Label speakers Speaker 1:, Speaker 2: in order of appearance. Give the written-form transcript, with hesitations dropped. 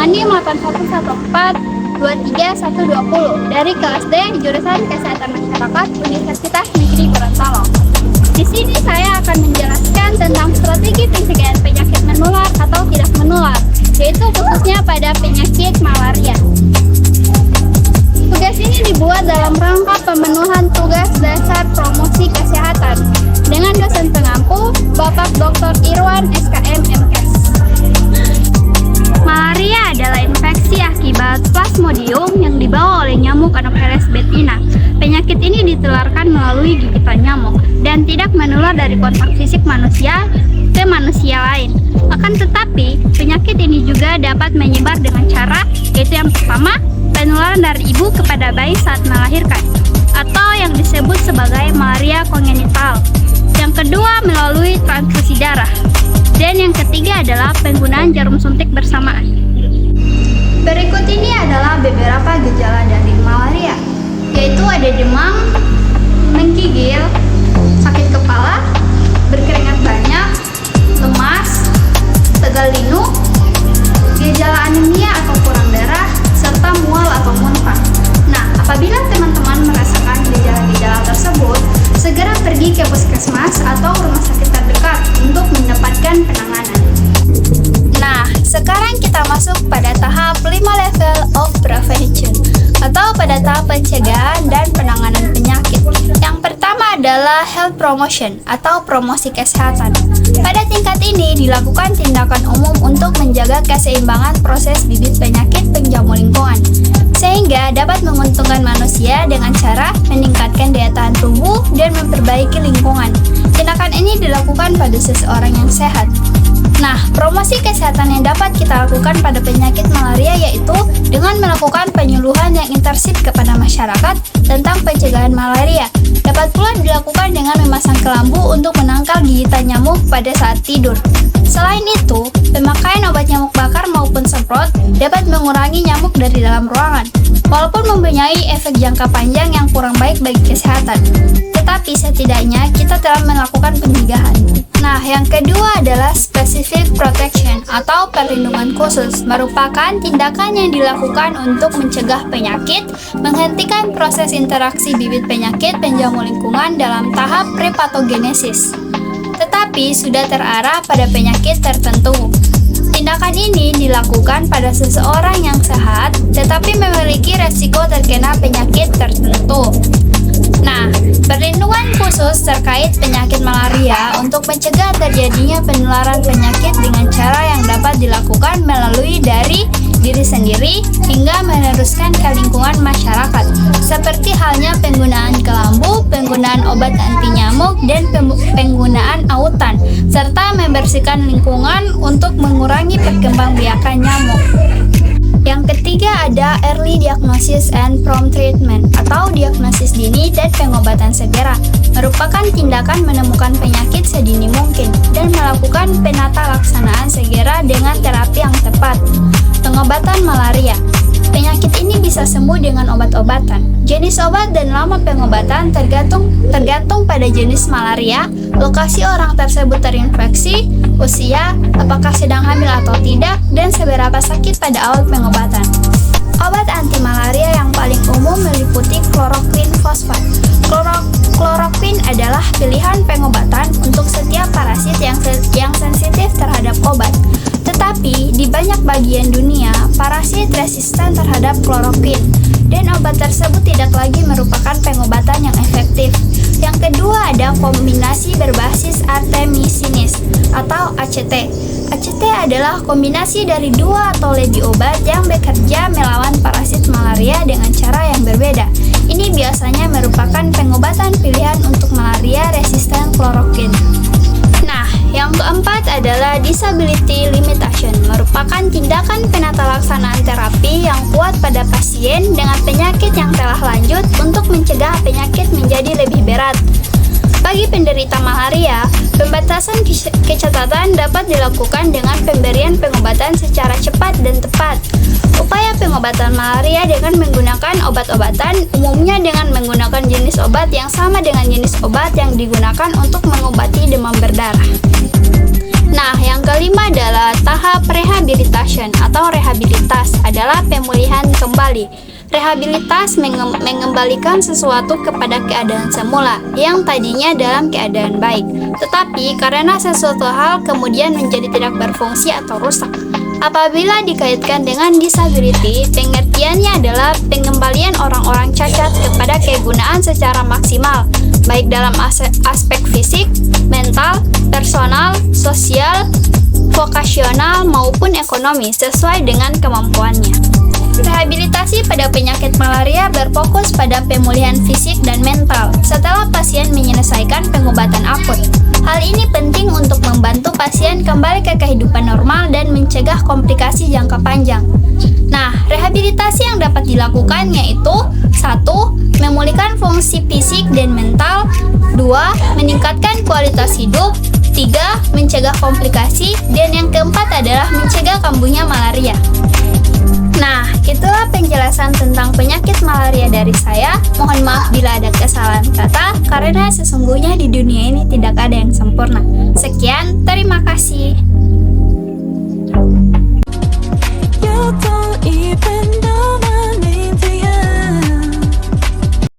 Speaker 1: Mandi 81142320 dari kelas D jurusan Kesehatan Masyarakat Universitas Negeri Gorontalo. Di sini saya akan menjelaskan tentang strategi pencegahan penyakit menular atau tidak menular, yaitu khususnya pada penyakit malaria. Tugas ini dibuat dalam rangka pemenuhan tugas dasar promosi kesehatan dengan dosen pengampu Bapak Dr. Irwan SKM MKes. Malaria adalah infeksi akibat Plasmodium yang dibawa oleh nyamuk Anopheles betina. Penyakit ini ditularkan melalui gigitan nyamuk dan tidak menular dari kontak fisik manusia ke manusia lain. Akan tetapi, penyakit ini juga dapat menyebar dengan cara, yaitu yang pertama, penularan dari ibu kepada bayi saat melahirkan, atau yang disebut sebagai malaria kongenital. Yang kedua, melalui transfusi darah. Dan yang ketiga adalah penggunaan jarum suntik bersamaan. Berikut ini adalah beberapa gejala dari malaria, yaitu ada demam, menggigil, sakit kepala, berkeringat banyak, lemas, tegal linu, gejala anemia atau kurang darah, serta mual atau muntah. Nah, apabila teman-teman merasakan gejala-gejala tersebut, segera pergi ke puskesmas atau rumah sakit terdekat untuk mendapatkan penanganan. Nah, sekarang kita masuk pada tahap 5 level of prevention atau pada tahap pencegahan dan penanganan penyakit. Yang pertama adalah health promotion atau promosi kesehatan. Pada tingkat ini dilakukan tindakan umum untuk menjaga keseimbangan proses bibit penyakit penjamu lingkungan, sehingga dapat menguntungkan manusia dengan cara meningkatkan daya tahan tubuh dan memperbaiki lingkungan. Tindakan ini dilakukan pada seseorang yang sehat. Nah, promosi kesehatan yang dapat kita lakukan pada penyakit malaria yaitu dengan melakukan penyuluhan yang intensif kepada masyarakat tentang pencegahan malaria. Dapat pula dilakukan dengan memasang kelambu untuk menangkal gigitan nyamuk pada saat tidur. Selain itu, pemakaian obat nyamuk bakar maupun semprot dapat mengurangi nyamuk dari dalam ruangan, walaupun mempunyai efek jangka panjang yang kurang baik bagi kesehatan. Tetapi setidaknya kita telah melakukan pencegahan. Nah, yang kedua adalah specific protection atau perlindungan khusus, merupakan tindakan yang dilakukan untuk mencegah penyakit, menghentikan proses interaksi bibit penyakit penjamu lingkungan dalam tahap prepatogenesis, tetapi sudah terarah pada penyakit tertentu. Tindakan ini dilakukan pada seseorang yang sehat, tetapi memiliki resiko terkena penyakit tertentu. Nah, perlindungan khusus terkait penyakit malaria untuk mencegah terjadinya penularan penyakit dengan cara yang dapat dilakukan melalui dari diri sendiri hingga meneruskan ke lingkungan masyarakat, seperti halnya penggunaan kelambu, penggunaan obat anti nyamuk, dan penggunaan autan, serta membersihkan lingkungan untuk mengurangi perkembangbiakan nyamuk. Yang ketiga ada early diagnosis and prompt treatment atau diagnosis dini dan pengobatan segera, merupakan tindakan menemukan penyakit sedini mungkin dan melakukan penata laksanaan segera dengan terapi yang tepat. Pengobatan malaria. Penyakit ini bisa sembuh dengan obat-obatan. Jenis obat dan lama pengobatan tergantung pada jenis malaria, lokasi orang tersebut terinfeksi, usia, apakah sedang hamil atau tidak, dan seberapa sakit pada awal pengobatan. Obat anti malaria yang paling umum meliputi kloroquine fosfat. Kloroquine adalah pilihan pengobatan untuk setiap parasit yang sensitif terhadap obat. Tetapi di banyak bagian dunia, parasit resisten terhadap kloroquine dan obat tersebut tidak lagi merupakan pengobatan yang efektif. Yang kedua ada kombinasi berbasis artemisinis atau ACT. ACT adalah kombinasi dari 2 atau lebih obat yang bekerja melawan parasit malaria dengan cara yang berbeda. Ini biasanya merupakan pengobatan pilihan untuk malaria resisten kloroquine. Nah, yang keempat adalah disability limitation, merupakan tindakan penata laksanaan terapi yang kuat pada pasien dengan penyakit yang telah lanjut untuk mencegah penyakit menjadi lebih berat. Bagi penderita malaria, pembatasan kecacatan dapat dilakukan dengan pemberian pengobatan secara cepat dan tepat. Upaya pengobatan malaria dengan menggunakan obat-obatan umumnya dengan menggunakan jenis obat yang sama dengan jenis obat yang digunakan untuk mengobati demam berdarah. Nah, yang kelima adalah tahap rehabilitation atau rehabilitas adalah pemulihan kembali. Rehabilitas mengembalikan sesuatu kepada keadaan semula yang tadinya dalam keadaan baik, tetapi karena sesuatu hal kemudian menjadi tidak berfungsi atau rusak. Apabila dikaitkan dengan disability, pengertiannya adalah pengembalian orang-orang cacat kepada kegunaan secara maksimal, baik dalam aspek fisik, mental, personal, sosial, vokasional, maupun ekonomi sesuai dengan kemampuannya. Rehabilitasi pada penyakit malaria berfokus pada pemulihan fisik dan mental setelah pasien menyelesaikan pengobatan akut. Hal ini penting untuk membantu pasien kembali ke kehidupan normal dan mencegah komplikasi jangka panjang. Nah, rehabilitasi yang dapat dilakukan yaitu 1. Memulihkan fungsi fisik dan mental, 2. Meningkatkan kualitas hidup, 3. Mencegah komplikasi, dan yang keempat adalah mencegah kambuhnya malaria. Nah, itulah penjelasan tentang penyakit malaria dari saya. Mohon maaf bila ada kesalahan kata, karena sesungguhnya di dunia ini tidak ada yang sempurna. Sekian, terima kasih.
Speaker 2: You don't even know